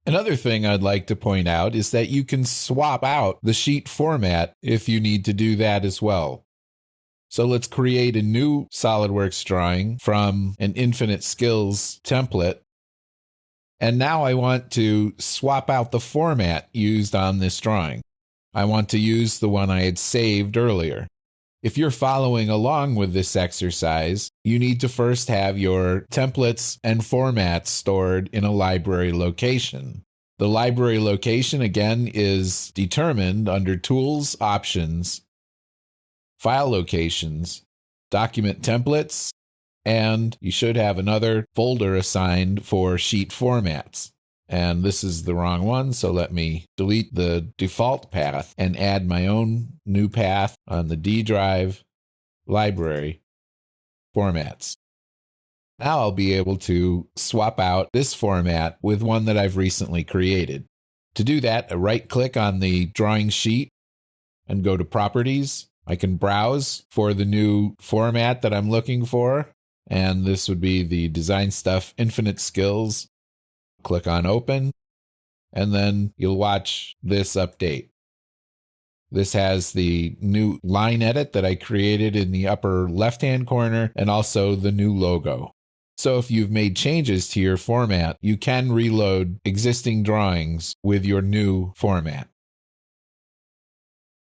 Another thing I'd like to point out is that you can swap out the sheet format if you need to do that as well. So let's create a new SOLIDWORKS drawing from an Infinite Skills template. And now I want to swap out the format used on this drawing. I want to use the one I had saved earlier. If you're following along with this exercise, you need to first have your templates and formats stored in a library location. The library location, again, is determined under Tools, Options, File Locations, Document Templates, and you should have another folder assigned for sheet formats. And this is the wrong one, so let me delete the default path and add my own new path on the D drive, Library, Formats. Now I'll be able to swap out this format with one that I've recently created. To do that, I right-click on the drawing sheet and go to Properties. I can browse for the new format that I'm looking for, and this would be the Design Stuff Infinite Skills. Click on Open, and then you'll watch this update. This has the new line edit that I created in the upper left-hand corner and also the new logo. So if you've made changes to your format, you can reload existing drawings with your new format.